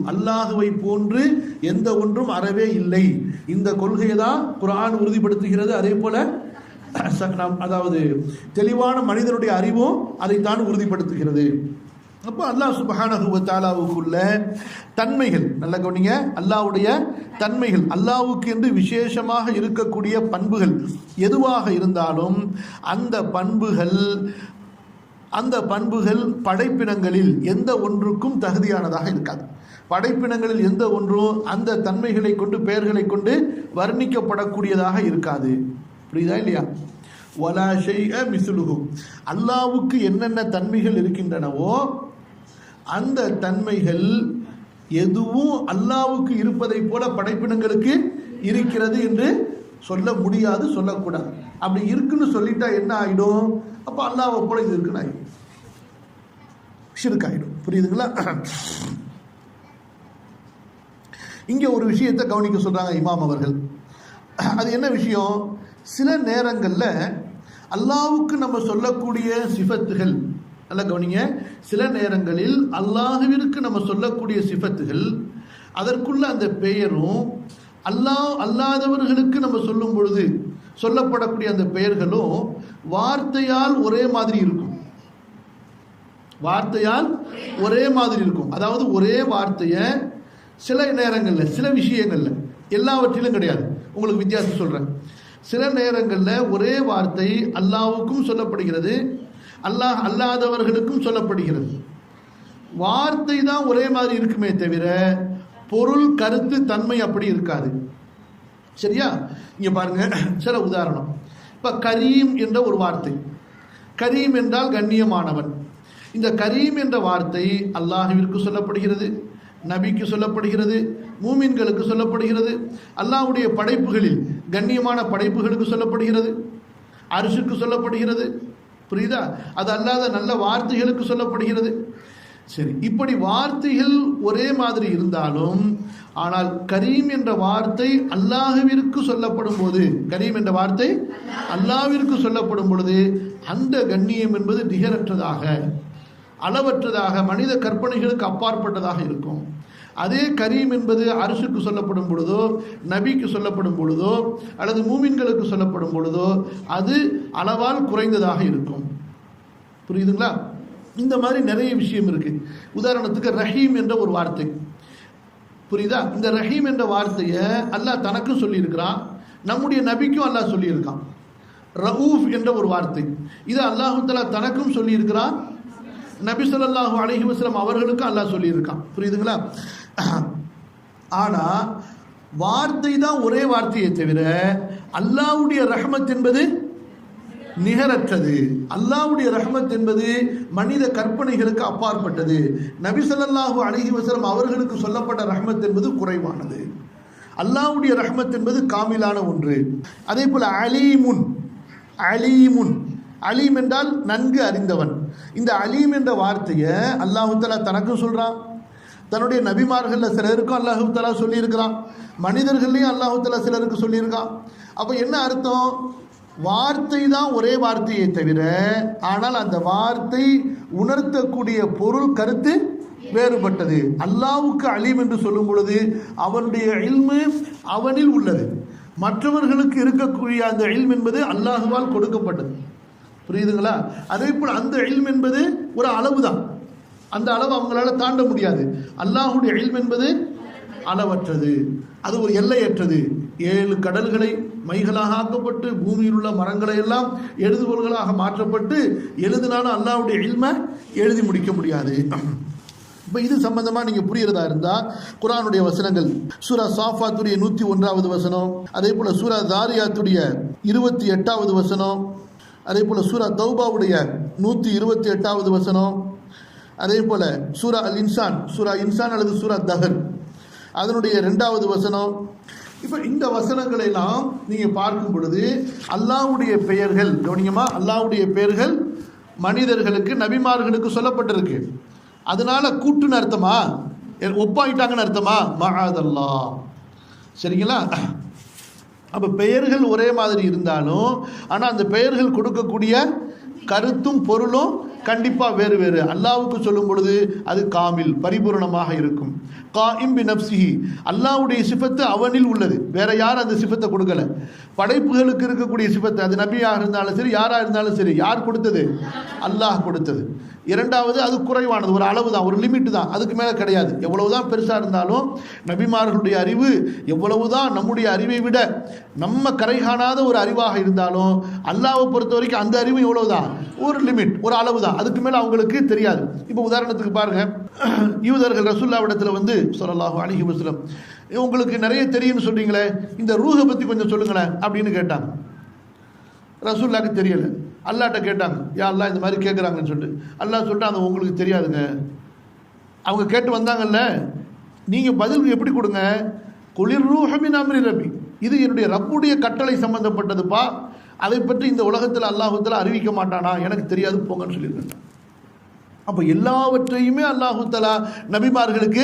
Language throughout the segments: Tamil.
அல்லாஹுவை போன்று எந்த ஒன்றும் அறவே இல்லை. இந்த கொள்கையை தான் குர்ஆன் உறுதிப்படுத்துகிறது. அதே போல அதாவது தெளிவான மனிதனுடைய அறிவும் அதைத்தான் உறுதிப்படுத்துகிறது. அப்போ அல்லாஹ் சுப்ஹானஹு வ தஆலாவுக்குள்ள தன்மைகள் நல்ல கவனிங்க, அல்லாஹ்வுடைய தன்மைகள், அல்லாஹ்வுக்கு என்று விசேஷமாக இருக்கக்கூடிய பண்புகள் எதுவாக இருந்தாலும் அந்த பண்புகள் படைப்பினங்களில் எந்த ஒன்றுக்கும் தகுதியானதாக இருக்காது. படைப்பினங்களில் எந்த ஒன்றும் அந்த தன்மைகளை கொண்டு பெயர்களை கொண்டு வர்ணிக்கப்படக்கூடியதாக இருக்காது. புரியுதா இல்லையா? வலா ஷைஅ மிஸ்லுஹு, அல்லாஹ்வுக்கு என்னென்ன தன்மைகள் இருக்கின்றனவோ அந்த தன்மைகள் எதுவும் அல்லாஹ்வுக்கு இருப்பதை போல படைப்பினங்களுக்கு இருக்கிறது என்று சொல்ல முடியாது, சொல்லக்கூடாது. அப்படி இருக்குன்னு சொல்லிட்டா என்ன ஆயிடும்? அப்போ அல்லாஹ்வை போல இது இருக்குன்னு ஆயிடும், ஷிர்க் ஆயிடும். புரியுதுங்களா? இங்கே ஒரு விஷயத்தை கவனிக்க சொல்றாங்க இமாம் அவர்கள். அது என்ன விஷயம்? சில நேரங்களில் அல்லாஹ்வுக்கு நம்ம சொல்லக்கூடிய சிஃபத்துகள், நல்லா கவனிங்க, சில நேரங்களில் அல்லாஹ்விற்கு நம்ம சொல்லக்கூடிய சிஃபத்துகள், அதற்குள்ள அந்த பெயரும் அல்லாதவர்களுக்கு நம்ம சொல்லும் பொழுது சொல்லப்படக்கூடிய அந்த பெயர்களும் வார்த்தையால் ஒரே மாதிரி இருக்கும். வார்த்தையால் ஒரே மாதிரி இருக்கும். அதாவது ஒரே வார்த்தையை சில நேரங்களில் சில விஷயங்களில், எல்லாவற்றிலும் கிடையாது, உங்களுக்கு வித்தியாசம் சொல்கிறேன். சில நேரங்களில் ஒரே வார்த்தை அல்லாஹ்வுக்கும் சொல்லப்படுகிறது, அல்லாஹ் அல்லாதவர்களுக்கும் சொல்லப்படுகிறது. வார்த்தை தான் ஒரே மாதிரி இருக்குமே தவிர பொருள், கருத்து, தன்மை அப்படி இருக்காது. சரியா? இங்கே பாருங்க, சில உதாரணம். இப்போ கரீம் என்ற ஒரு வார்த்தை, கரீம் என்றால் கண்ணியமானவன். இந்த கரீம் என்ற வார்த்தை அல்லாஹ்விற்கு சொல்லப்படுகிறது, நபிக்கு சொல்லப்படுகிறது, மூமின்களுக்கு சொல்லப்படுகிறது, அல்லாஹ்வுடைய படைப்புகளில் கண்ணியமான படைப்புகளுக்கு சொல்லப்படுகிறது, அர்ஷுக்கு சொல்லப்படுகிறது. புரியுதா? அது அல்லாத நல்ல வார்த்தைகளுக்கு சொல்லப்படுகிறது. சரி, இப்படி வார்த்தைகள் ஒரே மாதிரி இருந்தாலும், ஆனால் கரீம் என்ற வார்த்தை அல்லாஹ்விற்கு சொல்லப்படும் போது, கரீம் என்ற வார்த்தை அல்லாஹ்விற்கு சொல்லப்படும் பொழுது அந்த கண்ணியம் என்பது நிகரற்றதாக, அளவற்றதாக, மனித கற்பனைகளுக்கு அப்பாற்பட்டதாக இருக்கும். அதே கரீம் என்பது அர்ஷுக்கு சொல்லப்படும் பொழுதோ, நபிக்கு சொல்லப்படும் பொழுதோ, அல்லது மூமின்களுக்கு சொல்லப்படும் பொழுதோ அது அளவால் குறைந்ததாக இருக்கும். புரியுதுங்களா? இந்த மாதிரி நிறைய விஷயம் இருக்கு. உதாரணத்துக்கு ரஹீம் என்ற ஒரு வார்த்தை, புரியுதா? இந்த ரஹீம் என்ற வார்த்தையை அல்லாஹ் தனக்கும் சொல்லியிருக்கிறான், நம்முடைய நபிக்கும் அல்லாஹ் சொல்லியிருக்கான். ரഊஃப் என்ற ஒரு வார்த்தை, இது அல்லாஹு தஆலா தனக்கும் சொல்லியிருக்கிறான், நபி ஸல்லல்லாஹு அலைஹி வஸல்லம் அவர்களுக்கும் அல்லாஹ் சொல்லியிருக்கான். புரியுதுங்களா? ஆனா வார்த்தை தான் ஒரே வார்த்தையை தவிர அல்லாஹ்வுடைய ரஹ்மத் என்பது நிகரற்றது. அல்லாஹ்வுடைய ரஹ்மத் என்பது மனித கற்பனைகளுக்கு அப்பாற்பட்டது. நபி ஸல்லல்லாஹு அலைஹி வஸல்லம் அவர்களுக்கு சொல்லப்பட்ட ரஹ்மத் என்பது குறைவானது. அல்லாஹ்வுடைய ரஹ்மத் என்பது காமிலான ஒன்று. அதே போல அலீமுன், அலீமுன், அலீம் என்றால் நன்கு அறிந்தவன். இந்த அலீம் என்ற வார்த்தையை அல்லாஹு தஆலா தனக்கும் சொல்றான், தன்னுடைய நபிமார்களில் சிலருக்கும் அல்லாஹு தஆலா சொல்லியிருக்கிறான், மனிதர்களையும் அல்லாஹு தஆலா சிலருக்கு சொல்லியிருக்கான். அப்போ என்ன அர்த்தம்? வார்த்தை தான் ஒரே வார்த்தையை தவிர, ஆனால் அந்த வார்த்தை உணர்த்தக்கூடிய பொருள், கருத்து வேறுபட்டது. அல்லாஹ்வுக்கு அலீம் என்று சொல்லும் பொழுது அவனுடைய இல்மு அவனில் உள்ளது, மற்றவர்களுக்கு இருக்கக்கூடிய அந்த இல்ம் என்பது அல்லாஹுவால் கொடுக்கப்பட்டது. புரியுதுங்களா? அதே போல் அந்த இல்ம் என்பது ஒரு அளவு தான், அந்த அளவு அவங்களால தாண்ட முடியாது. அல்லாஹ்வுடைய இல்ம் என்பது அளவற்றது, அது ஒரு எல்லையற்றது. 7 கடல்களை மைகளாக ஆக்கப்பட்டு பூமியில் உள்ள மரங்களை எல்லாம் எழுதுகோள்களாக மாற்றப்பட்டு எழுதினாலும் அல்லாஹ்வுடைய இல்மை எழுதி முடிக்க முடியாது. இப்போ இது சம்பந்தமாக நீங்கள் புரிகிறதா இருந்தால் குர்ஆனுடைய வசனங்கள், சூரா சாஃபாத்துடைய 101வது வசனம், அதே போல் சூரா தாரியாத்துடைய 28வது வசனம், அதே போல் சூரா தௌபாவுடைய 128வது வசனம், அதே போல் சூரா அல் இன்சான், சூரா இன்சான் அல்லது சூரா தஹர் அதனுடைய 2வது வசனம். இப்போ இந்த வசனங்களை எல்லாம் நீங்கள் பார்க்கும் பொழுது அல்லாஹ்வுடைய பெயர்கள், கவனியமா, அல்லாஹ்வுடைய பெயர்கள் மனிதர்களுக்கு, நபிமார்களுக்கு சொல்லப்பட்டிருக்கு. அதனால கூட்டுன்னு அர்த்தமா, ஒப்பாயிட்டாங்கன்னு அர்த்தமா? மஆதல்லாஹ். சரிங்களா? அப்போ பெயர்கள் ஒரே மாதிரி இருந்தாலும் ஆனால் அந்த பெயர்கள் கொடுக்கக்கூடிய கருத்தும் பொருளும் கண்டிப்பா வேறு வேறு. அல்லாஹ்வுக்கு சொல்லும் பொழுது அது காமில் பரிபூர்ணமாக இருக்கும். காயிம் பி நஃப்ஸிஹி, அல்லாஹ்வுடைய சிஃபத்து அவனில் உள்ளது, வேற யாரும் அந்த சிஃபத்தை கொடுக்கல. படைப்புகளுக்கு இருக்கக்கூடிய சிஃபத்து, அது நபியாக இருந்தாலும் சரி யாரா இருந்தாலும் சரி, யார் கொடுத்தது? அல்லாஹ் கொடுத்தது. இரண்டாவது, அது குறைவானது, ஒரு அளவு தான், ஒரு லிமிட் தான், அதுக்கு மேலே கிடையாது. எவ்வளவுதான் பெருசாக இருந்தாலும் நபிமார்களுடைய அறிவு எவ்வளவுதான் நம்முடைய அறிவை விட நம்ம கரை காணாத ஒரு அறிவாக இருந்தாலும் அல்லாஹ்வை பொறுத்த வரைக்கும் அந்த அறிவு எவ்வளவுதான், ஒரு லிமிட், ஒரு அளவு தான், அதுக்கு மேலே அவங்களுக்கு தெரியாது. இப்போ உதாரணத்துக்கு பாருங்க, யூதர்கள் ரசூலுல்லாஹ்விடத்தில் வந்து ஸல்லல்லாஹு அலைஹி வஸல்லம், உங்களுக்கு நிறைய தெரியும்னு சொல்றீங்களே, இந்த ரூஹை பற்றி கொஞ்சம் சொல்லுங்களேன் அப்படின்னு கேட்டாங்க. ரசூலுல்லாஹ்க்கு தெரியல. அல்லாஹ்ட்ட கேட்டாங்க, யா அல்லாஹ் இந்த மாதிரி கேட்குறாங்கன்னு சொல்லிட்டு. அல்லாஹ் சொல்லிட்டு அது உங்களுக்கு தெரியாதுங்க. அவங்க கேட்டு வந்தாங்கல்ல, நீங்கள் பதில் எப்படி கொடுங்க? குளிர் ரூஹ மின் அம்ரி ரப்பி, இது என்னுடைய ரப்புடைய கட்டளை சம்பந்தப்பட்டதுப்பா, அதை பற்றி இந்த உலகத்தில் அல்லாஹுத்தாலா அறிவிக்க மாட்டானா? எனக்கு தெரியாது, போங்கன்னு சொல்லியிருக்காங்க. அப்போ எல்லாவற்றையுமே அல்லாஹுத்தாலா நபிமார்களுக்கு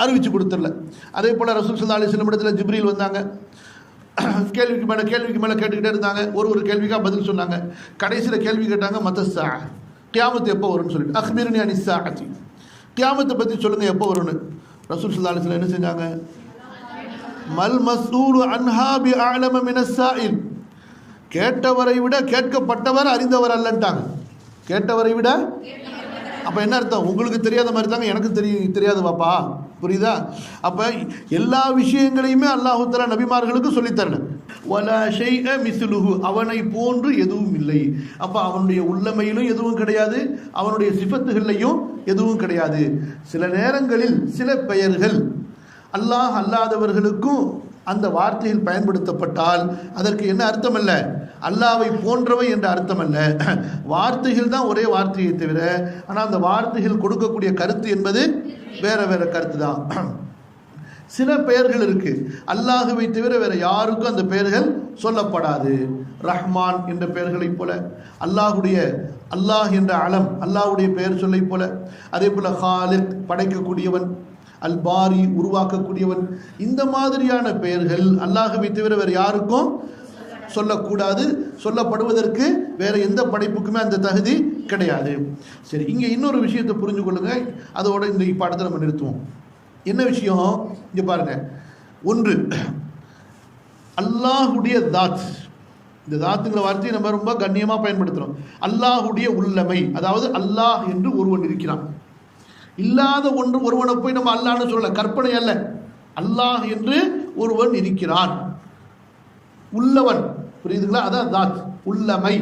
அறிவித்து கொடுத்துடல. அதே போல் ரசூல் ஸல்லல்லாஹு அலைஹி வஸல்லம் இடத்துல ஜிப்ரீல் வந்தாங்க, கேள்விக்கு மேலே கேட்டுக்கிட்டே இருந்தாங்க, ஒரு கேள்விக்காக பதில் சொன்னாங்க. கடைசியில் கேள்வி கேட்டாங்க, மத்தஸ்ஸா, கியாமத்து எப்போ வரும்னு சொல்லிட்டு. அக்பிர்னி அனி ஸாஅத்தி, கியாமத்தை பற்றி சொல்லுங்கள் எப்போ வரும்னு. ரசூல் ஸல்லல்லாஹு அலைஹி வஸல்லம் என்ன செஞ்சாங்க? மல் மஸ்ஊலு அன்ஹா பி அஅலம மினஸ் ஸாயில், கேட்டவரை விட கேட்கப்பட்டவர் அறிந்தவர் அல்லன்ட்டாங்க. கேட்டவரை விட, அப்போ என்ன அர்த்தம்? உங்களுக்கு தெரியாத மாதிரி தாங்க எனக்கு தெரியாது பாப்பா, புரியுதா? அப்போ எல்லா விஷயங்களையுமே அல்லாஹ் தஆலா நபிமார்களுக்கு சொல்லித்தரல. வலா ஷைஅ மிஸ்லுஹு, அவனை போன்று எதுவும் இல்லை. அப்போ அவனுடைய உள்ளமையிலும் எதுவும் கிடையாது, அவனுடைய சிஃபத்துகள்லையும் எதுவும் கிடையாது. சில நேரங்களில் சில பெயர்கள் அல்லாஹ் அல்லாதவர்களுக்கும் அந்த வார்த்தையில் பயன்படுத்தப்பட்டால் அதற்கு என்ன அர்த்தம் அல்ல? அல்லாவை போன்றவை என்ற அர்த்தம் அல்ல. வார்த்தைகள் தான் ஒரே வார்த்தையை தவிர, ஆனால் அந்த வார்த்தைகள் கொடுக்கக்கூடிய கருத்து என்பது வேற வேற கருத்து தான். சில பெயர்கள் இருக்கு, அல்லாஹுவை தவிர வேற யாருக்கும் அந்த பெயர்கள் சொல்லப்படாது. ரஹ்மான் என்ற பெயர்களைப் போல, அல்லாஹ் என்ற அலம் அல்லாஹுடைய பெயர் சொல்லை போல, அதே போல ஹாலிக் படைக்கக்கூடியவன், அல் பாரி உருவாக்கக்கூடியவன், இந்த மாதிரியான பெயர்கள் அல்லாஹுவை தவிர வேறு யாருக்கும் சொல்லக்கூடாது. சொல்லப்படுவதற்கு வேற எந்த படைப்புக்குமே அந்த தகுதி கிடையாது. சரி, இங்கே இன்னொரு விஷயத்தை புரிஞ்சு கொள்ளுங்க, அதோட இந்த பாடத்தை நம்ம நிறுத்துவோம். என்ன விஷயம்? இங்கே பாருங்க, ஒன்று அல்லாஹுடைய தாத், இந்த தாத்துங்கிற வார்த்தையை நம்ம ரொம்ப கண்ணியமாக பயன்படுத்துகிறோம். அல்லாஹுடைய உள்ளமை, அதாவது அல்லாஹ் என்று ஒருவன் இருக்கிறான். இல்லாத ஒருவனை போய் நம்ம அல்லாஹ்னு சொல்லல, கற்பனை அல்ல. அல்லாஹ் என்று ஒருவன் இருக்கிறான், உள்ளவன், புரியுதுங்களா? அதான் தாத், உள்ளமை,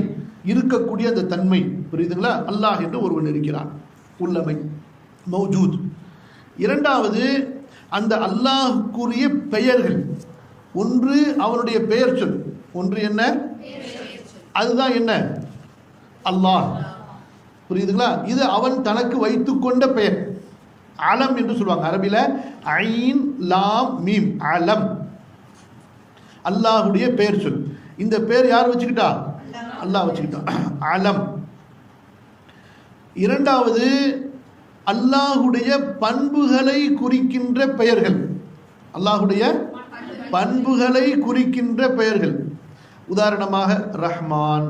இருக்கக்கூடிய அந்த தன்மை, புரியுதுங்களா? அல்லாஹ் என்று ஒருவன் இருக்கிறான், உள்ளமை, மௌஜூத். இரண்டாவது, அந்த அல்லாஹ்க்குரிய பெயர்கள். ஒன்று அவனுடைய பெயர் சொல், ஒன்று என்ன? அதுதான் என்ன? அல்லாஹ், புரியுதுங்களா? இது அவன் தனக்கு வைத்துக்கொண்ட பெயர், அலம் என்று சொல்லுவாங்க அரபில. ஐன் லாம் மீம், அலம், அல்லாஹுடைய பெயர் சொல். இந்த பெயர் யார் வச்சுக்கிட்டா? அல்லாஹ் வச்சுக்கிட்டான், அலம். இரண்டாவது, அல்லாஹுடைய பண்புகளை குறிக்கின்ற பெயர்கள், அல்லாஹுடைய பண்புகளை குறிக்கின்ற பெயர்கள். உதாரணமாக ரஹ்மான்,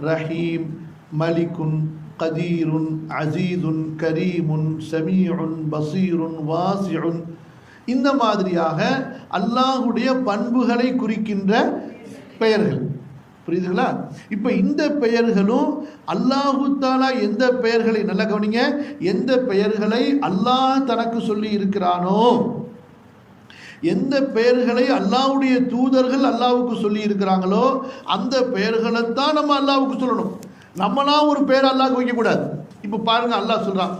ரஹீம், மலிகுன், கதீருன், அசீதுன், கரீமுன், சமீஉன், பசீருன், வாசிஉன், இந்த மாதிரியாக அல்லாஹுடைய பண்புகளை குறிக்கின்ற பெயர்கள், புரியுதுங்களா? இப்போ இந்த பெயர்களும் அல்லாஹு தாலா எந்த பெயர்களை, நல்லா கவனிங்க, எந்த பெயர்களை அல்லாஹ் தனக்கு சொல்லி இருக்கிறானோ, எந்த பெயர்களை அல்லாஹ்வுடைய தூதர்கள் அல்லாஹ்வுக்கு சொல்லி இருக்கிறாங்களோ அந்த பெயர்களைத்தான் நம்ம அல்லாஹ்வுக்கு சொல்லணும். நம்மளா ஒரு பெயர் அல்லாஹ்வுக்கு வைக்கக்கூடாது. இப்போ பாருங்க, அல்லாஹ் சொல்றான்,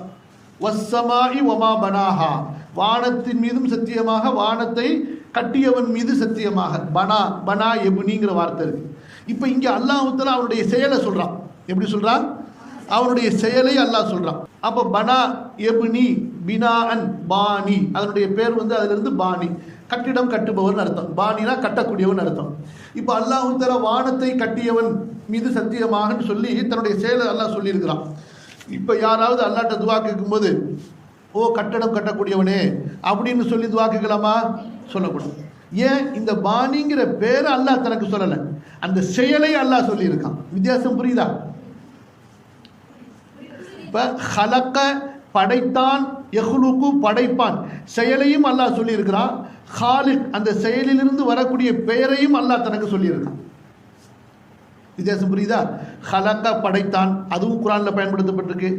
வஸ்ஸமாஇ வமா பனாஹா, வானத்தின் மீதும் சத்தியமாக, வானத்தை கட்டியவன் மீது சத்தியமாக. பனா எப்னிங்கிற வார்த்தை இருக்கு. இப்போ இங்கே அல்லாஹ் தஆலா அவனுடைய செயலை சொல்றான். எப்படி சொல்றான்? அவனுடைய செயலை அல்லாஹ் சொல்றான். அப்போ பனா எப்னி, பினாஅன், பானி, அதனுடைய பேர் அதிலிருந்து பானி, கட்டிடம் கட்டுபவன் அர்த்தம். பானினா கட்டக்கூடியவன் அர்த்தம். இப்போ அல்லாஹ் தஆலா வானத்தை கட்டியவன் மீது சத்தியமாக சொல்லி தன்னுடைய செயலை அல்லாஹ் சொல்லியிருக்கிறான். இப்போ யாராவது அல்லாஹ்ட்ட துவா கேட்கும்போது, ஓ கட்டடம் கட்டக்கூடியவனே அப்படின்னு சொல்லி துவா கேட்கலாமா? சொல்லக்கூடாது. ஏன்? இந்த பானிங்கிற பேரை அல்லாஹ் தனக்கு சொல்லலை, அந்த செயலை அல்லாஹ் சொல்லியிருக்கான். வித்தியாசம் புரியுதா? இப்போ ஹலக்க படைத்தான், யஹ்லுகு படைப்பான் செயலையும் அல்லாஹ் சொல்லியிருக்கிறான். ஹாலிக் அந்த செயலிலிருந்து வரக்கூடிய பெயரையும் அல்லாஹ் தனக்கு சொல்லியிருக்கான். வித்தியாசம் புரியுதா? ஹலக்க படைத்தான் அதுவும் குர்ஆன்ல பயன்படுத்தப்பட்டிருக்கு.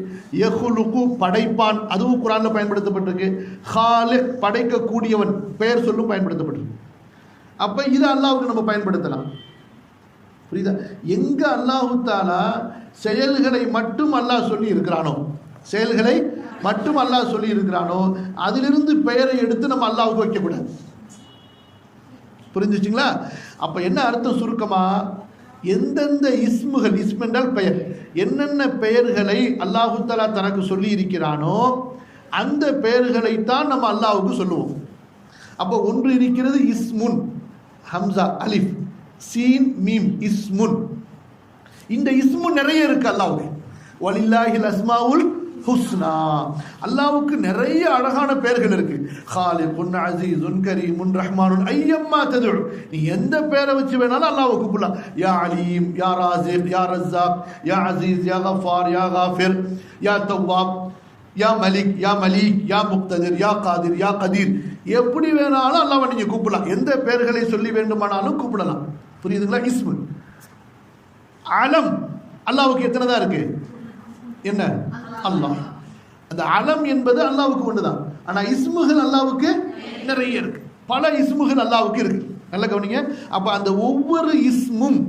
யஹ்லுகு படைப்பான் அதுவும் குர்ஆன்ல பயன்படுத்தப்பட்டிருக்கு. ஹாலிக் படைக்கக்கூடியவன் பெயர் சொல்லும் பயன்படுத்தப்பட்டிருக்கு. அப்போ இதை அல்லாஹ்வுக்கு நம்ம பயன்படுத்தலாம். புரியுதா? எங்க அல்லாஹு தஆலா செயல்களை மட்டும் அல்லாஹ் சொல்லி இருக்கிறானோ, செயல்களை மட்டும் அல்லாஹ் சொல்லி இருக்கிறானோ, அதிலிருந்து பெயரை எடுத்து நம்ம அல்லாஹ்வுக்கு வைக்கக்கூடாது. புரிஞ்சுச்சுங்களா? அப்ப என்ன அர்த்தம் சுருக்கமா, எந்தெந்த இஸ்முகள், இஸ்ம் என்றால் பெயர், என்னென்ன பெயர்களை அல்லாஹு தஆலா தனக்கு சொல்லி இருக்கிறானோ அந்த பெயர்களைத்தான் நம்ம அல்லாஹ்வுக்கு சொல்லுவோம். அப்போ ஒன்று இருக்கிறது இஸ்முன், ஹம்சா அலிஃப் சீன் மீம், இஸ்முன். இந்த இஸ்மு நிறைய இருக்கு அல்லாஹ்வுக்கு. வலில்லாஹில் அஸ்மாவுல் ஹுஸ்னா, அல்லாஹ்வுக்கு நிறைய அழகான பெயர்கள் இருக்கு. ஹாலிகுன், அஸீஸுன், கரீமுன், ரஹ்மானுன், ஐயம்மா ததுஉ, நீ எந்த பெயரை வச்சு வேணாலும் அல்லாஹ்வை கூப்பிடலாம். யா அலீம், யா ராஸிக், யா ரஸாக், யா அஸீஸ், யா கஃபார், யா காஃபிர், யா தவ்வாப், யா மலிக், யா மலீக், யா முக்ததிர், யா காதிர், யா கதீர், எப்படி வேணாலும் அல்லாஹ்வை நீங்க கூப்பிடலாம். எந்த பெயர்களை சொல்லி வேண்டுமானாலும் கூப்பிடலாம். புரியுதுங்களா? இஸ்மு. அலம் அல்லாஹ்வுக்கு எத்தனை தான் இருக்கு? என்ன? அல்லாஹ். அந்த அலம் என்பது அல்லாஹ்வுக்கு ஒன்றுதான். ஆனா இஸ்முகள் அல்லாஹ்வுக்கு நிறைய இருக்கு. பல இஸ்முகள் அல்லாஹ்வுக்கு இருக்கு. நல்ல கவனிங்க. அப்ப அந்த ஒவ்வொரு இஸ்மும்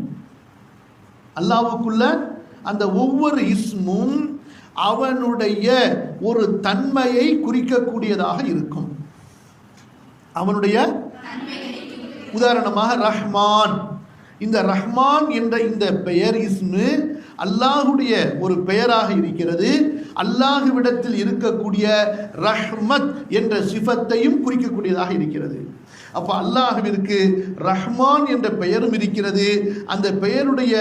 அல்லாஹ்வுக்குள்ள, அந்த ஒவ்வொரு இஸ்மும் அவனுடைய ஒரு தன்மையை குறிக்கக்கூடியதாக இருக்கும். அவனுடைய உதாரணமாக ரஹ்மான், இந்த ரஹ்மான் என்ற இந்த பெயர் இஸ்மு அல்லாஹுடைய ஒரு பெயராக இருக்கிறது. அல்லாஹுவிடத்தில் இருக்கக்கூடிய ரஹ்மத் என்ற சிஃபத்தையும் குறிக்கக்கூடியதாக இருக்கிறது. அப்ப அல்லாஹுவிற்கு ரஹ்மான் என்ற பெயரும் இருக்கிறது. அந்த பெயருடைய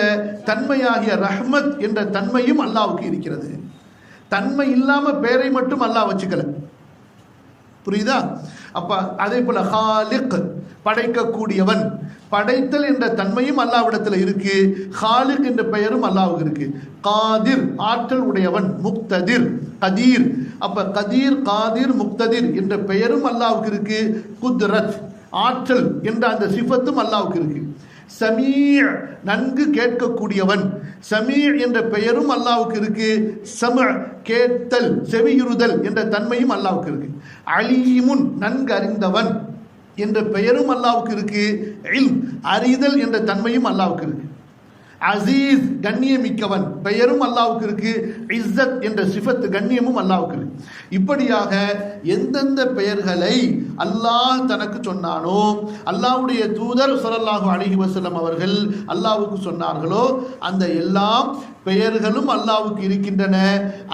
தன்மையாகிய ரஹ்மத் என்ற தன்மையும் அல்லாஹ்வுக்கு இருக்கிறது. தன்மை இல்லாம பெயரை மட்டும் அல்லாஹ் வச்சுக்கல. புரியுதா? அப்ப அதே போல ஹாலிக் படைக்கக்கூடியவன், படைத்தல் என்ற தன்மையும் அல்லாஹ்விடத்தில் இருக்கு. ஹாலிக் என்ற பெயரும் அல்லாஹ்வுக்கு இருக்கு. காதிர் ஆற்றல் உடையவன், முக்ததிர், கதீர், அப்ப கதீர், காதிர், முக்ததிர் என்ற பெயரும் அல்லாஹ்வுக்கு இருக்கு. குத்ரத் ஆற்றல் என்ற அந்த சிஃபத்தும் அல்லாஹ்வுக்கு இருக்கு. சமீ' நன்கு கேட்கக்கூடியவன், சமீ' என்ற பெயரும் அல்லாஹ்வுக்கு இருக்கு. சம' கேட்டல், செவியுறுதல் என்ற தன்மையும் அல்லாஹ்வுக்கு இருக்கு. அலீமுன் நன்கு அறிந்தவன் என்ற பெயரும் அல்லாஹ்வுக்கு இருக்கு. இல்ம் அறிதல் என்ற தன்மையும் அல்லாஹ்வுக்கு இருக்கு. அசீஸ் கண்ணியமிக்கவன் பெயரும் அல்லாஹ்வுக்கு இருக்கு. இஸ்ஸத் என்ற சிஃபத் கண்ணியமும் அல்லாஹ்வுக்கு இருக்கு. இப்படியாக எந்தெந்த பெயர்களை அல்லாஹ் தனக்கு சொன்னானோ, அல்லாஹ்வுடைய தூதர் ஸல்லல்லாஹு அலைஹி வஸல்லம் அவர்கள் அல்லாஹ்வுக்கு சொன்னார்களோ, அந்த எல்லா பெயர்களும் அல்லாஹ்வுக்கு இருக்கின்றன.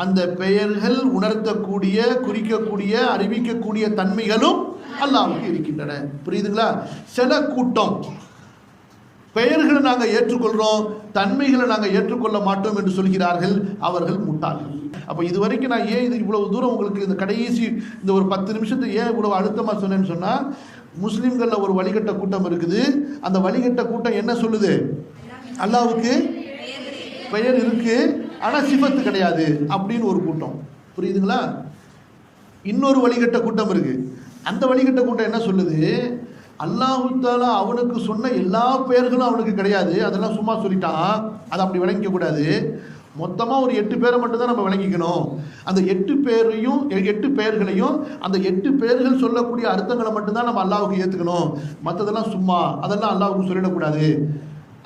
அந்த பெயர்கள் உணர்த்தக்கூடிய, குறிக்கக்கூடிய, அறிவிக்கக்கூடிய தன்மைகளும் அல்லாஹ்வுக்கு இருக்கின்றன. புரியுதுங்களா? சில கூட்டம் பெயர்களை நாங்கள் ஏற்றுக்கொள்கிறோம், தன்மைகளை நாங்கள் ஏற்றுக்கொள்ள மாட்டோம் என்று சொல்கிறார்கள். அவர்கள் முட்டாள்கள். அப்போ இதுவரைக்கும் நான் ஏன் இது இவ்வளவு தூரம் உங்களுக்கு இந்த கடைசி இந்த ஒரு 10 நிமிஷத்தை ஏன் இவ்வளவு அழுத்தமாக சொன்னேன்னு சொன்னால், முஸ்லீம்களில் ஒரு வழிகட்ட கூட்டம் இருக்குது. அந்த வழிகட்ட கூட்டம் என்ன சொல்லுது? அல்லாஹ்வுக்கு பெயர் இருக்கு, ஆனால் சிஃபத்து கிடையாது அப்படின்னு ஒரு கூட்டம். புரியுதுங்களா? இன்னொரு வழிகட்ட கூட்டம் இருக்கு. அந்த வழிகட்ட கூட்டம் என்ன சொல்லுது? அல்லாஹு தஆலா அவனுக்கு சொன்ன எல்லா பெயர்களும் அவனுக்கு கிடையாது, அதெல்லாம் சும்மா சொல்லிட்டான், அதை அப்படி விளங்கிக்க கூடாது. மொத்தமாக ஒரு 8 பேரை மட்டும்தான் நம்ம விளங்கிக்கணும். அந்த 8 பேரையும் 8 பெயர்களையும் அந்த 8 பெயர்கள் சொல்லக்கூடிய அர்த்தங்களை மட்டும்தான் நம்ம அல்லாஹ்வுக்கு ஏற்றுக்கணும், மற்றதெல்லாம் சும்மா, அதெல்லாம் அல்லாஹ்வுக்கு சொல்லிடக்கூடாது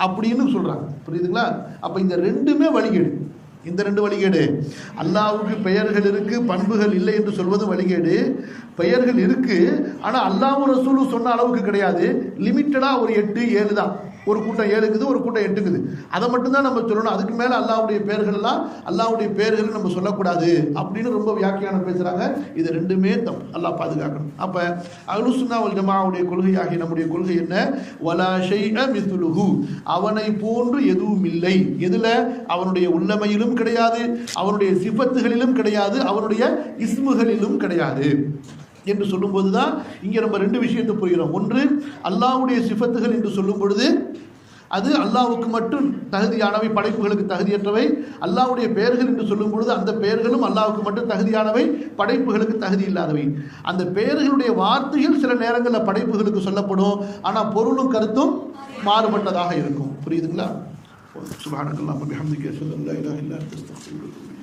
அப்படின்னு சொல்கிறாங்க. புரியுதுங்களா? அப்போ இந்த ரெண்டுமே வழிகேடு. இந்த 2 வழிகேடு. அல்லாஹ்வுக்கு பெயர்கள் இருக்கு, பண்புகள் இல்லை என்று சொல்வது வழிகேடு. பெயர்கள் இருக்கு, ஆனால் அல்லாஹ்வும் ரசூலும் சொன்ன அளவுக்கு கிடையாது. லிமிட்டடாக ஒரு 8 7 தான். ஒரு கூட்டம் 7 இருக்குது, ஒரு கூட்டம் 8 இருக்குது. அதை மட்டும்தான் நம்ம சொல்லணும். அதுக்கு மேலே அல்லாஹ்வுடைய பெயர்கள் எல்லாம் அல்லாஹ்வுடைய பெயர்கள் நம்ம சொல்லக்கூடாது அப்படின்னு ரொம்ப வியாக்கியானம் பேசுகிறாங்க. இது ரெண்டுமே தப்பு. அல்லாஹ் பாதுகாக்கணும். அப்போ அஹ்லுஸ் சுன்னா வல் ஜமாஅவுடைய கொள்கையாகிய நம்முடைய கொள்கை என்ன? வலா ஷைஅ மிஸ்லுஹு, அவனை போன்று எதுவும் இல்லை. எதில்? அவனுடைய உள்ளமையிலும் கிடையாது, அவனுடைய சிஃபத்துகளிலும் கிடையாது, அவனுடைய இஸ்முகளிலும் கிடையாது என்று சொல்லும்போது தான் இங்கே நம்ம 2 விஷயத்தை புரிகிறோம். ஒன்று, அல்லாஹ்வுடைய சிஃபத்துகள் என்று சொல்லும் பொழுது அது அல்லாஹ்வுக்கு மட்டும் தகுதியானவை, படைப்புகளுக்கு தகுதியற்றவை. அல்லாஹ்வுடைய பெயர்கள் என்று சொல்லும் பொழுது அந்த பெயர்களும் அல்லாஹ்வுக்கு மட்டும் தகுதியானவை, படைப்புகளுக்கு தகுதி இல்லாதவை. அந்த பெயர்களுடைய வார்த்தைகள் சில நேரங்களில் படைப்புகளுக்கு சொல்லப்படும், ஆனால் பொருளும் கருத்தும் மாறுபட்டதாக இருக்கும். புரியுதுங்களா? சுப்ஹானக்கல்லாஹு வ பிஹம்திக அஷ்ஹது அல்லா இலாஹா இல்லா அன்த அஸ்தக்ஃபிருக்க வ அத்தூபு இலைக்.